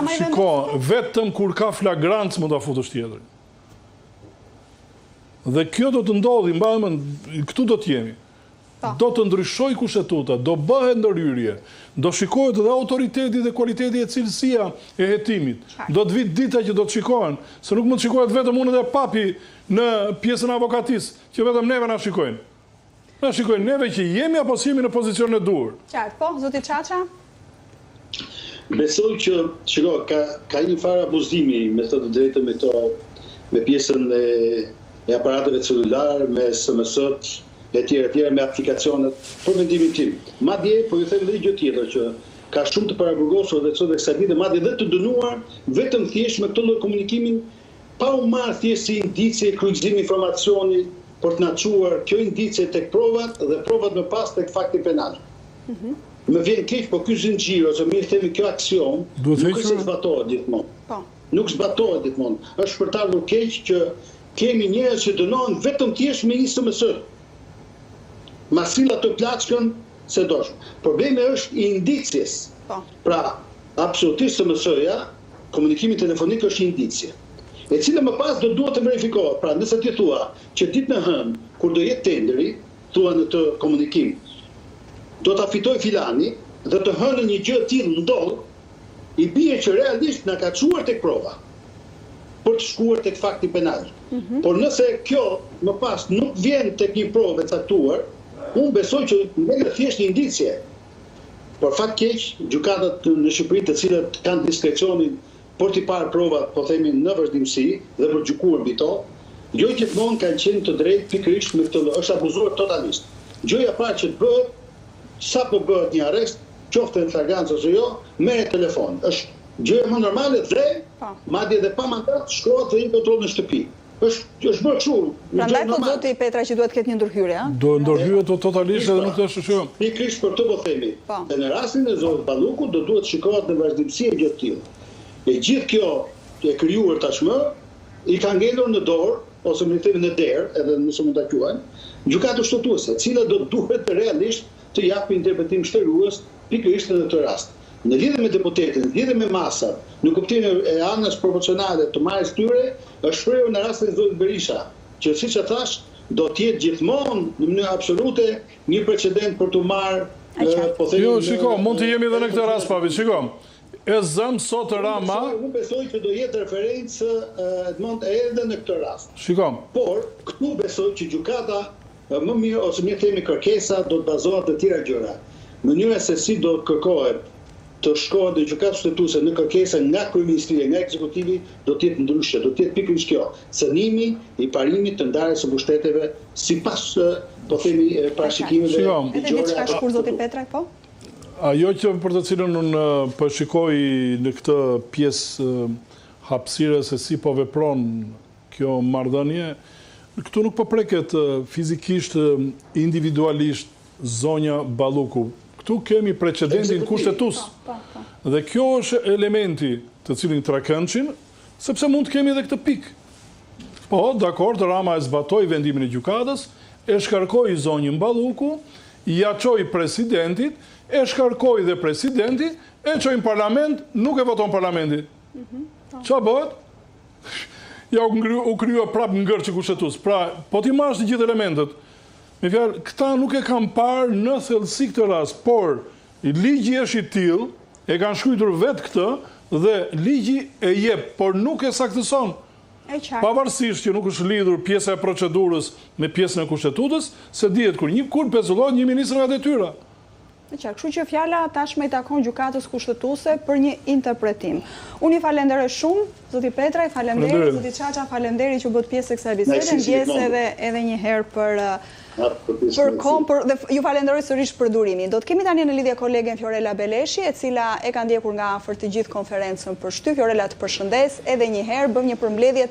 Rama i Shiko, vetëm kur ka flagrancë më ta futësh tjetrin. Dhe kjo do të ndodhi, këtu do të jemi. Do të ndryshoj kushtetuta, do bëhet ndërhyrje, do shikohet dhe autoriteti dhe kualiteti e cilësia e hetimit. Do të vit dita që do të shikohen, se nuk mund të shikohet vetëm unë dhe papi në pjesën e avokatisë, që vetëm neve na shikojnë. Na shikojnë neve që jemi apo si jemi në pozicionin e duhur. Qartë, po, zoti Çaça? Besoj që, shiko, ka një farë abuzimi, me të drejtë me pjesën e aparateve celular, me SMS-t, e tjera me aplikacionet, për mendimin tim. Madje, po ju them edhe gjë tjetër që ka shumë të paraburgosur dhe sot e kësaj dite, madje dhe të dënuar vetëm thjesht me këtë lloj komunikimin, pa u marrë thjesht si indicie kryqëzim informacioni për të na çuar kjo indicie tek provat dhe provat më pas tek fakti penal. Më vjen keq, po ky zinxhir ose mirë themi kjo aksion nuk zbatohet gjithmonë. Nuk zbatohet gjithmonë. Është për të ardhur keq që kemi njerëz që dënohen vetëm thjesht me një SMS. Masilla të plaçkën se dosh. Problemi është i indicjes. Pra, absolutisht SMS-ja, komunikimi telefonik është indicie. E cila më pas do duhet të verifikohet. Pra, nëse ti thua që ditën e hënë, kur do jetë tenderi, thua në të komunikim, do ta fitoj filani dhe të hënë një gjë të tillë ndodh, i bie që realisht na ka çuar tek prova për të shkuar tek fakti penal. Por nëse kjo më pas nuk vjen tek një provë e caktuar, unë besoj që merret thjesht një indicie. Por fat keq, gjykatat në Shqipëri të cilat kanë diskrecionin për t'i parë provat, po themi në vazhdimsi dhe për gjykuar mbi to, jo gjithmonë kanë qenë të drejtë pikërisht me këtë, është abuzuar totalisht. Gjëja parë që të bëhet, sapo bëhet një arrest, qoftë në flagranca ose jo, merret telefon. Është gjëja më normale dhe madje edhe pa mandat shkrohet dhe një kontroll në shtëpi. është bërë kështu. Prandaj po zoti Petra që duhet të ketë një ndërhyrje, a? Do ndërhyrje totalisht edhe nuk është kështu. Pikërisht për të po themi. Dhe në rastin e zotit Ballukut do duhet shikohet në vazhdimsi e gjë të tillë. E gjithë kjo e krijuar tashmë i ka ngelur në dorë ose më themi në derë, edhe nëse mund ta quajmë, gjykatë shtutuese, e cila do duhet realisht të japë interpretim shtërues pikërisht në këtë rast. Në lidhje me deputetin, në lidhje me masat, në kuptimin e anës proporcionale të marrjes tyre, është shprehur në rastin e zotit Berisha, që siç e thash, do të jetë gjithmonë në mënyrë absolute një precedent për të marrë, po themi. Jo, shiko, mund të jemi edhe në këtë rast, papi, shiko. E zëm sot Rama. Unë besoj që do jetë referencë Edmond edhe në këtë rast. Shiko. Por këtu besoj që gjykata më mirë ose më themi kërkesa do të bazohet në tjera gjëra. Mënyra se si do të kërkohet të shkohet dhe gjykatë shtetuse në kërkesa nga kryeministria, nga ekzekutivi, do të jetë ndryshe, do të jetë pikërisht kjo, cënimi i parimit të ndarjes së mbështetjeve sipas po themi parashikimeve. Edhe diçka shkurt zoti Petraj, po? Ajo që për të cilën unë po shikoj në këtë pjesë hapësire se si po vepron kjo marrëdhënie, këtu nuk po preket fizikisht, individualisht zonja Balluku. Këtu kemi precedentin kushtetues. Dhe kjo është elementi të cilin trakëndçin, sepse mund të kemi edhe këtë pikë. Po, dakord, Rama e zbatoi vendimin e gjykatës, e shkarkoi zonjën Balluku, ja çoi presidentit, e shkarkoi dhe presidenti, e çoi në parlament, nuk e voton parlamenti. Çfarë bëhet? Ja u kryo prapë ngërçi kushtetues. Pra, po ti marrësh të gjithë elementet. Me fjalë, këta nuk e kam parë në thellësi këtë rast, por ligji është i tillë, e kanë shkruar vetë këtë dhe ligji e jep, por nuk e saktëson. Pavarësisht që nuk është lidhur pjesa e procedurës me pjesën e kushtetutës, se dihet kur pezullohet një ministër nga detyra. Kështu që fjala tashmë i takon gjykatës kushtetuese për një interpretim. Unë i falenderoj shumë, zoti Petraj, falenderoj, zoti Çaça, falenderoj që bëhet pjesë e kësaj bisede, ndjes edhe një herë për kohën, dhe ju falenderoj sërish për durimin. Do të kemi tani në lidhje kolegen Fiorella Beleshi, e cila e ka ndjekur nga afër të gjithë konferencën për shtyp. Fiorella, të përshëndes edhe një herë, bëm një përmbledhje